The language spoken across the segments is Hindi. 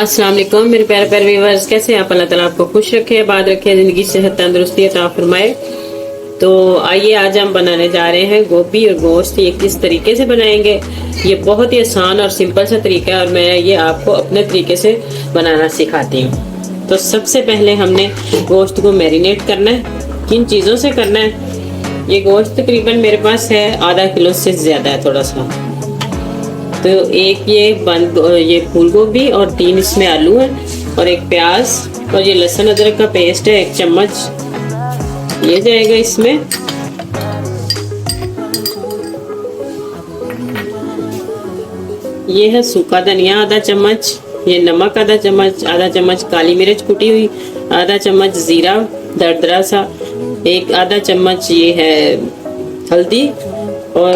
अस्सलाम वालेकुम मेरे प्यारे प्यारे व्यूअर्स, कैसे हैं आप? अल्लाह ताला आपको खुश रखे, आबाद रखे, जिंदगी सेहत तंदुरुस्ती अता फरमाए। तो आइए आज हम बनाने जा रहे हैं गोभी और गोश्त। ये किस तरीके से बनाएंगे, ये बहुत ही आसान और सिंपल सा तरीका है और मैं ये आपको अपने तरीके से बनाना सिखाती हूँ। तो सबसे पहले हमने गोश्त को मैरिनेट करना है। किन चीज़ों से करना है? ये गोश्त तकरीबन मेरे पास है आधा किलो से ज़्यादा है थोड़ा सा। तो एक ये फूल गोभी और 3 इसमें आलू है और एक प्याज और ये लहसुन अदरक का पेस्ट है 1 चम्मच ये जाएगा इसमें। ये है सूखा धनिया आधा चम्मच, ये नमक आधा चम्मच काली मिर्च कुटी हुई, आधा चम्मच जीरा दरदरा सा, आधा चम्मच ये है हल्दी और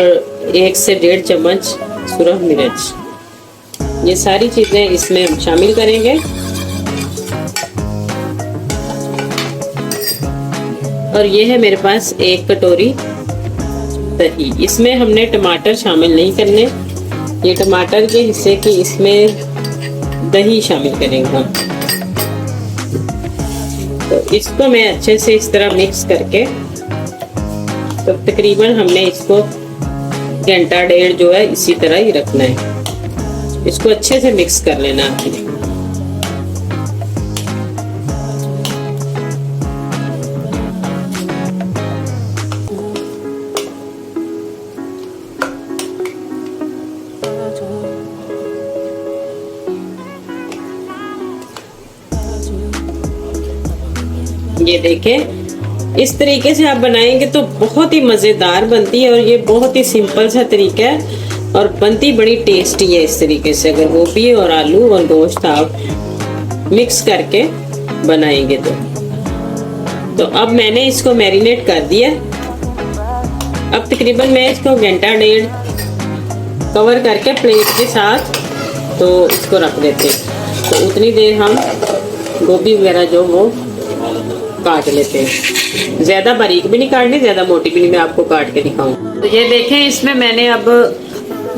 1 से 1.5 चम्मच सुरख मिर्च। ये सारी चीजें इसमें हम शामिल करेंगे। और ये है मेरे पास 1 कटोरी दही। इसमें हमने टमाटर शामिल नहीं करने, ये टमाटर के हिस्से की इसमें दही शामिल करेंगे हम। तो इसको मैं अच्छे से इस तरह मिक्स करके, तो तकरीबन हमने इसको घंटा 1.5 जो है इसी तरह ही रखना है। इसको अच्छे से मिक्स कर लेना आपने। ये देखें, इस तरीके से आप बनाएंगे तो बहुत ही मज़ेदार बनती है और ये बहुत ही सिंपल सा तरीका है और बनती बड़ी टेस्टी है इस तरीके से। अगर गोभी और आलू और गोश्त आप मिक्स करके बनाएंगे तो अब मैंने इसको मैरिनेट कर दिया। अब तकरीबन मैं इसको घंटा 1.5 कवर करके प्लेट के साथ तो इसको रख देते हैं। तो उतनी देर हम गोभी वगैरह जो वो काट लेते हैं। ज़्यादा बारीक भी नहीं काटनी, ज़्यादा मोटी भी नहीं, मैं आपको काट के दिखाऊं। तो ये देखें, इसमें मैंने अब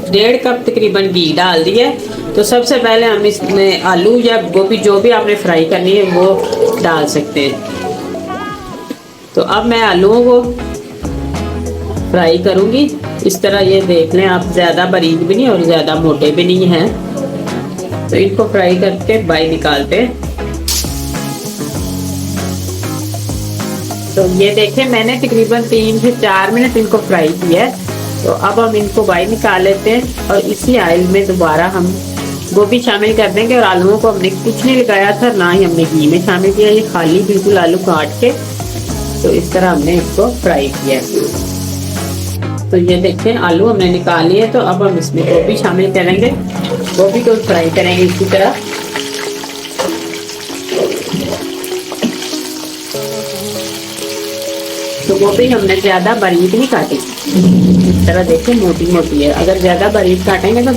1.5 कप तकरीबन घी डाल दिया है। तो सबसे पहले हम इसमें आलू या गोभी जो भी आपने फ्राई करनी है वो डाल सकते हैं। तो अब मैं आलूओं को फ्राई करूँगी इस तरह। ये देख लें आप, ज़्यादा बारीक भी नहीं और ज़्यादा मोटे भी नहीं हैं। तो इनको फ्राई करके बाहर निकालते हैं। तो ये देखें, मैंने तकरीबन 3 से 4 मिनट इनको फ्राई किया है। तो अब हम इनको बाहर निकाल लेते हैं और इसी ऑयल में दोबारा हम गोभी शामिल कर देंगे। और आलूओं को हमने कुछ नहीं लगाया था, ना ही हमने घी में शामिल किया, ये खाली बिल्कुल आलू काट के तो इस तरह हमने इसको फ्राई किया। तो ये देखें, आलू हमने निकाल लिए। तो अब हम इसमें गोभी शामिल करेंगे, गोभी को फ्राई करेंगे इसी तरह। तो गोभी हमने ज़्यादा बारीक नहीं काटी, इस तरह देखें मोटी मोटी है। अगर ज़्यादा बारीक काटेंगे तो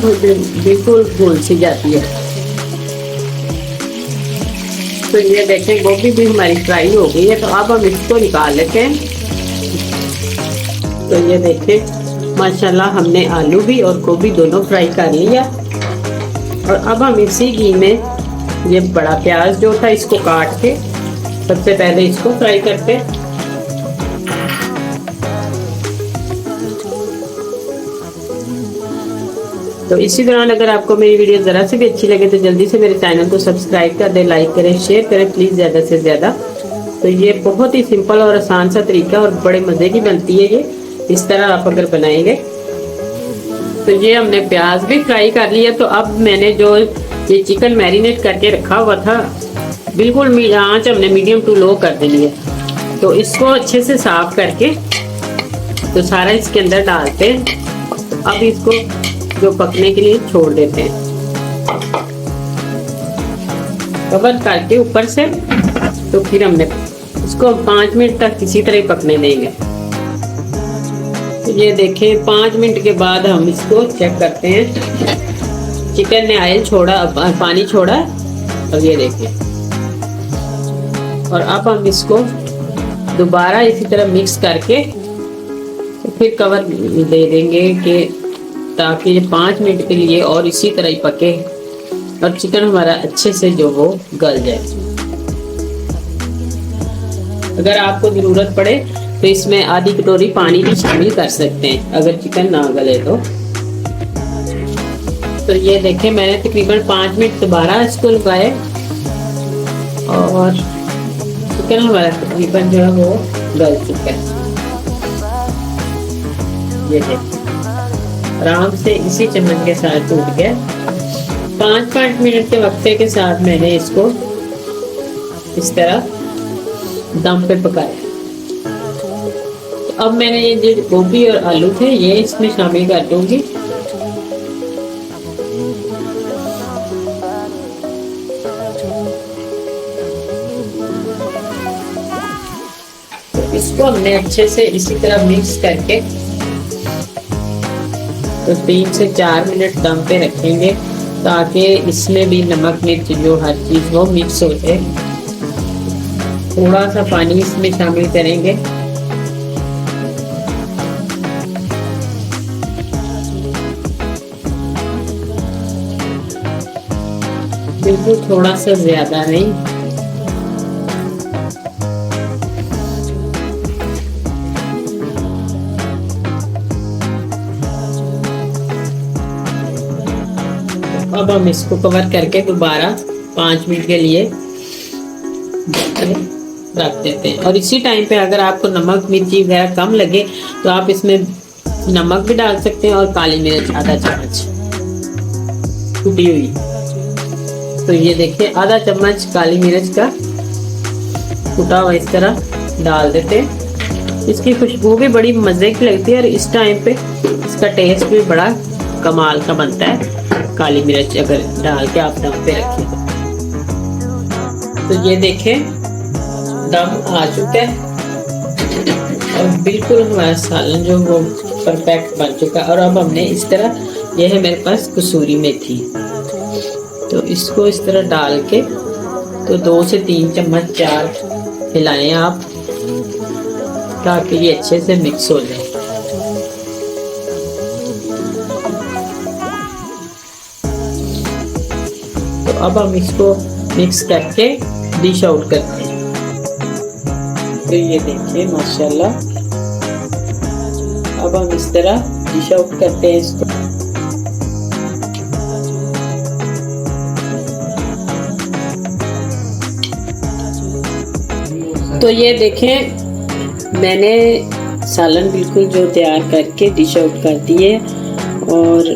बिल्कुल घुल सी जाती है। तो ये देखें, गोभी भी हमारी फ्राई हो गई है। तो अब हम इसको निकाल लेते हैं। तो ये देखें, माशाल्लाह हमने आलू भी और गोभी दोनों फ्राई कर लिया। और अब हम इसी घी में ये बड़ा प्याज जो था इसको काट के सबसे पहले इसको फ्राई करते हैं। तो इसी दौरान अगर आपको मेरी वीडियो ज़रा से भी अच्छी लगे तो जल्दी से मेरे चैनल को सब्सक्राइब कर दें, लाइक करें, शेयर करें प्लीज़ ज़्यादा से ज़्यादा। तो ये बहुत ही सिंपल और आसान सा तरीका और बड़े मज़े की बनती है ये, इस तरह आप अगर बनाएंगे। तो ये हमने प्याज भी फ्राई कर लिया। तो अब मैंने जो ये चिकन मैरिनेट करके रखा हुआ था, बिल्कुल आँच हमने मीडियम टू लो कर देनी है। तो इसको अच्छे से साफ करके तो सारा इसके अंदर डालते हैं। अब इसको जो पकने के लिए छोड़ देते हैं कवर करके ऊपर से। तो फिर हमने इसको 5 मिनट तक इसी तरह पकने देंगे। तो ये देखें, 5 मिनट के बाद हम इसको चेक करते हैं। चिकन ने ऑयल छोड़ा, पानी छोड़ा और ये देखें। और अब हम इसको दोबारा इसी तरह मिक्स करके तो फिर कवर दे देंगे कि ताकि ये 5 मिनट के लिए और इसी तरह ही पके। और चिकन हमारा अच्छे से जो वो गल जाए। अगर आपको जरूरत पड़े तो इसमें आधी कटोरी पानी भी शामिल कर सकते हैं अगर चिकन ना गले तो ये देखें मैंने तकरीबन 5 मिनट दोबारा इसको लगाए और चिकन हमारा तकरीबन जो है वो गल चुका है। ये देखिए आराम से इसी चम्मच के साथ टूट गया। 5-5 मिनट के वक्फे के साथ मैंने इसको इस तरह दम पे पकाया। तो अब मैंने ये जो गोभी और आलू थे ये इसमें शामिल कर दूंगी। इसको हमने अच्छे से इसी तरह मिक्स करके तो 3 से 4 मिनट दम पे रखेंगे ताकि इसमें भी नमक मिर्च जो हर चीज वो मिक्स हो जाए। थोड़ा सा पानी इसमें शामिल करेंगे। बिल्कुल थोड़ा सा ज्यादा नहीं। अब हम इसको कवर करके दोबारा 5 मिनट के लिए रख देते हैं। और इसी टाइम पे अगर आपको नमक मिर्ची वगैरह कम लगे तो आप इसमें नमक भी डाल सकते हैं और काली मिर्च आधा चम्मच कुटी हुई। तो ये देखिए आधा चम्मच काली मिर्च का कुटा हुआ इस तरह डाल देते हैं। इसकी खुशबू भी बड़ी मजे की लगती है और इस टाइम पे इसका टेस्ट भी बड़ा कमाल का बनता है। काली मिर्च अगर डाल के आप दम पे रखें तो ये देखें दम आ चुका है और बिल्कुल हमारा सालन जो वो परफेक्ट बन चुका है। और अब हमने इस तरह ये है मेरे पास कसूरी मेथी तो इसको इस तरह डाल के तो 2 से 3 चम्मच 4 हिलाएं आप ताकि ये अच्छे से मिक्स हो जाए। तो अब हम इसको मिक्स करके डिश आउट करते हैं। तो ये देखिए माशाल्लाह अब हम इस तरह डिश आउट करते हैं इसको। तो ये देखें मैंने सालन बिल्कुल जो तैयार करके डिश आउट कर दिए और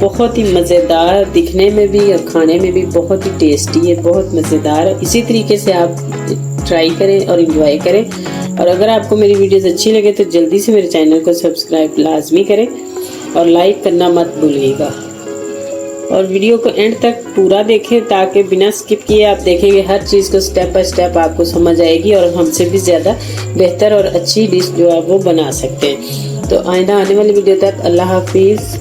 बहुत ही मज़ेदार दिखने में भी और खाने में भी बहुत ही टेस्टी है, बहुत मज़ेदार। इसी तरीके से आप ट्राई करें और एंजॉय करें। और अगर आपको मेरी वीडियोस अच्छी लगे तो जल्दी से मेरे चैनल को सब्सक्राइब लाजमी करें और लाइक करना मत भूलिएगा। और वीडियो को एंड तक पूरा देखें ताकि बिना स्किप किए आप देखेंगे हर चीज़ को स्टेप बाय स्टेप आपको समझ आएगी और हमसे भी ज़्यादा बेहतर और अच्छी डिश जो है वो बना सकते हैं। तो आइंदा आने वाली वीडियो तक अल्लाह हाफिज़।